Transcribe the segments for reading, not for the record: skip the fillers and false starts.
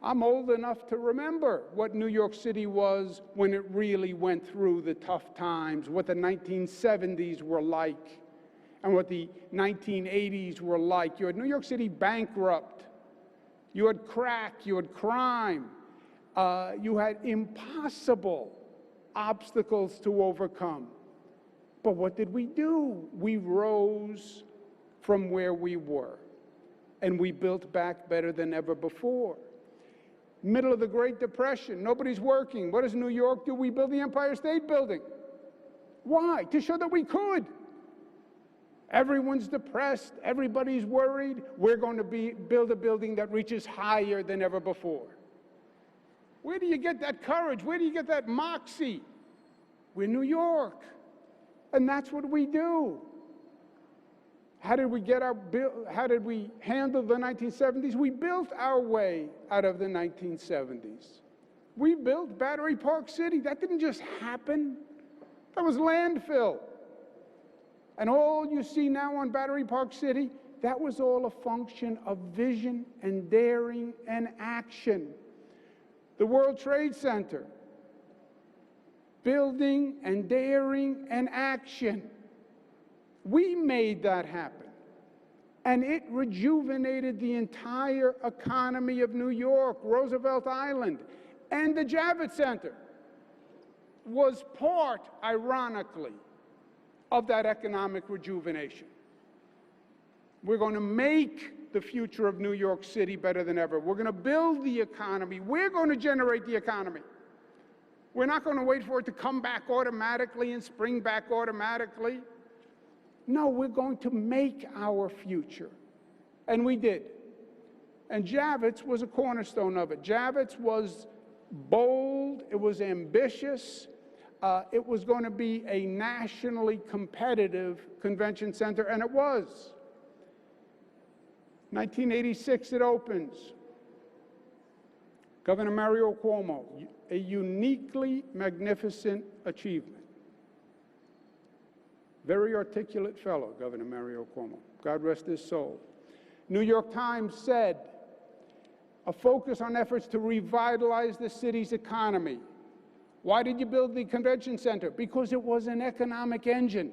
I'm old enough to remember what New York City was when it really went through the tough times, what the 1970s were like, and what the 1980s were like. You had New York City bankrupt. You had crack. You had crime. You had impossible obstacles to overcome. But what did we do? We rose from where we were, and we built back better than ever before. Middle of the Great Depression, nobody's working. What does New York do? We build the Empire State Building. Why? To show that we could. Everyone's depressed, everybody's worried. We're going to build a building that reaches higher than ever before. Where do you get that courage? Where do you get that moxie? We're New York, and that's what we do. How did we handle the 1970s? We built our way out of the 1970s. We built Battery Park City. That didn't just happen. That was landfill. And all you see now on Battery Park City, that was all a function of vision and daring and action. The World Trade Center, building and daring and action. We made that happen, and it rejuvenated the entire economy of New York. Roosevelt Island and the Javits Center was part, ironically, of that economic rejuvenation. We're going to make the future of New York City better than ever. We're going to build the economy. We're going to generate the economy. We're not going to wait for it to come back automatically and spring back automatically. No, we're going to make our future. And we did. And Javits was a cornerstone of it. Javits was bold, it was ambitious, it was going to be a nationally competitive convention center, and it was. 1986 it opens. Governor Mario Cuomo, a uniquely magnificent achievement. Very articulate fellow, Governor Mario Cuomo. God rest his soul. New York Times said, a focus on efforts to revitalize the city's economy. Why did you build the convention center? Because it was an economic engine,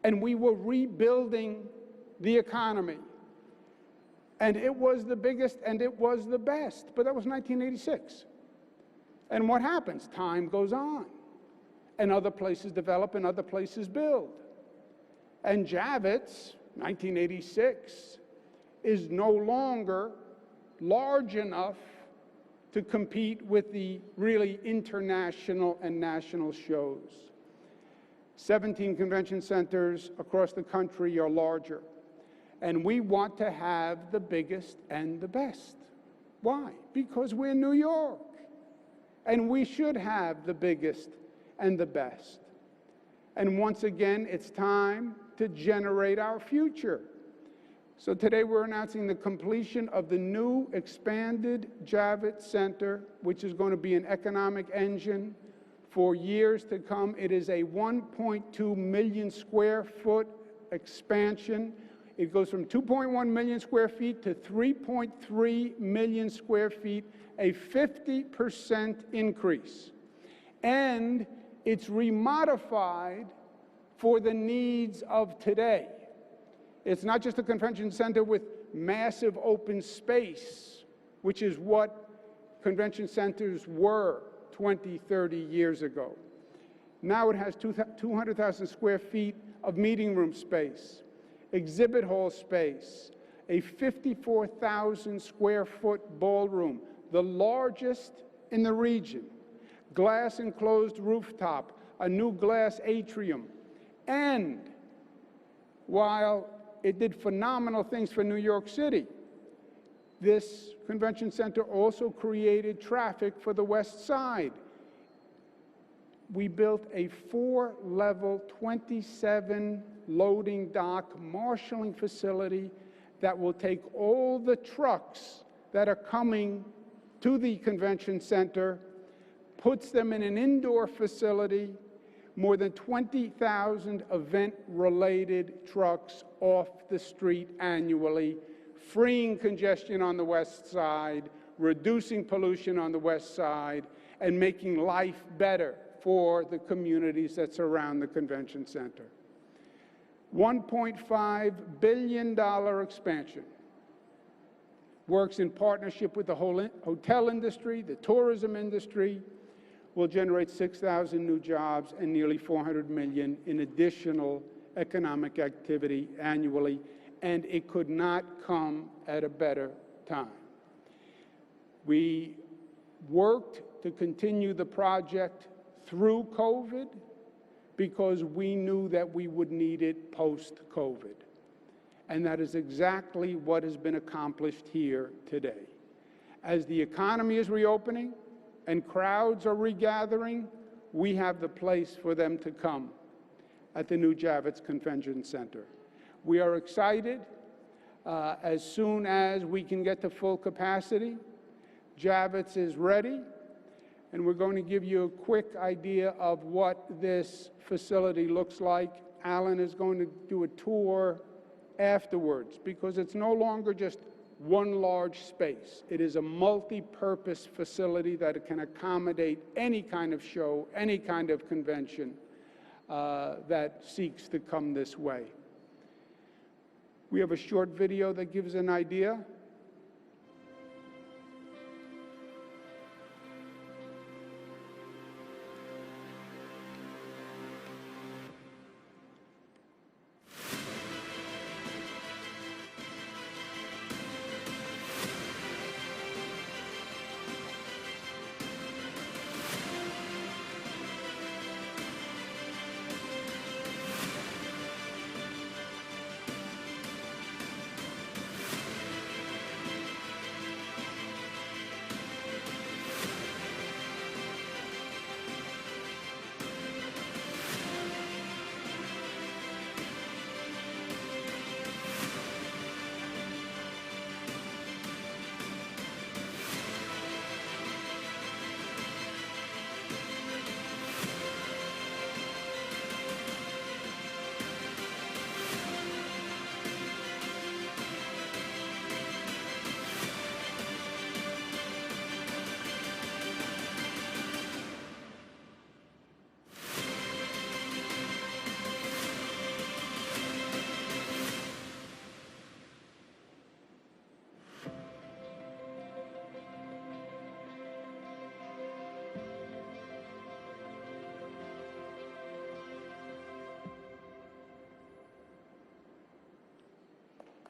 and we were rebuilding the economy. And it was the biggest and it was the best, but that was 1986. And what happens? Time goes on, and other places develop and other places build. And Javits, 1986, is no longer large enough to compete with the really international and national shows. 17 convention centers across the country are larger, and we want to have the biggest and the best. Why? Because we're New York, and we should have the biggest and the best. And once again, it's time to generate our future. So today we're announcing the completion of the new expanded Javits Center, which is going to be an economic engine for years to come. It is a 1.2 million square foot expansion. It goes from 2.1 million square feet to 3.3 million square feet, a 50% increase. And it's remodified for the needs of today. It's not just a convention center with massive open space, which is what convention centers were 20, 30 years ago. Now it has 200,000 square feet of meeting room space, exhibit hall space, a 54,000 square foot ballroom, the largest in the region, glass enclosed rooftop, a new glass atrium, and while it did phenomenal things for New York City, this convention center also created traffic for the West Side. We built a 4-level, 27 loading dock marshaling facility that will take all the trucks that are coming to the convention center, puts them in an indoor facility, more than 20,000 event-related trucks off the street annually, freeing congestion on the West Side, reducing pollution on the west side, and making life better for the communities that surround the convention center. $1.5 billion expansion works in partnership with the whole hotel industry, the tourism industry, will generate 6,000 new jobs and nearly $400 million in additional economic activity annually, and it could not come at a better time. We worked to continue the project through COVID because we knew that we would need it post-COVID. And that is exactly what has been accomplished here today. As the economy is reopening and crowds are regathering, we have the place for them to come at the new Javits Convention Center. We are excited. As soon as we can get to full capacity, Javits is ready, and we're going to give you a quick idea of what this facility looks like. Alan is going to do a tour afterwards, because it's no longer just one large space. It is a multi-purpose facility that can accommodate any kind of show, any kind of convention that seeks to come this way. We have a short video that gives an idea.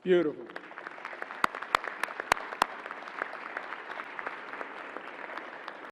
Beautiful.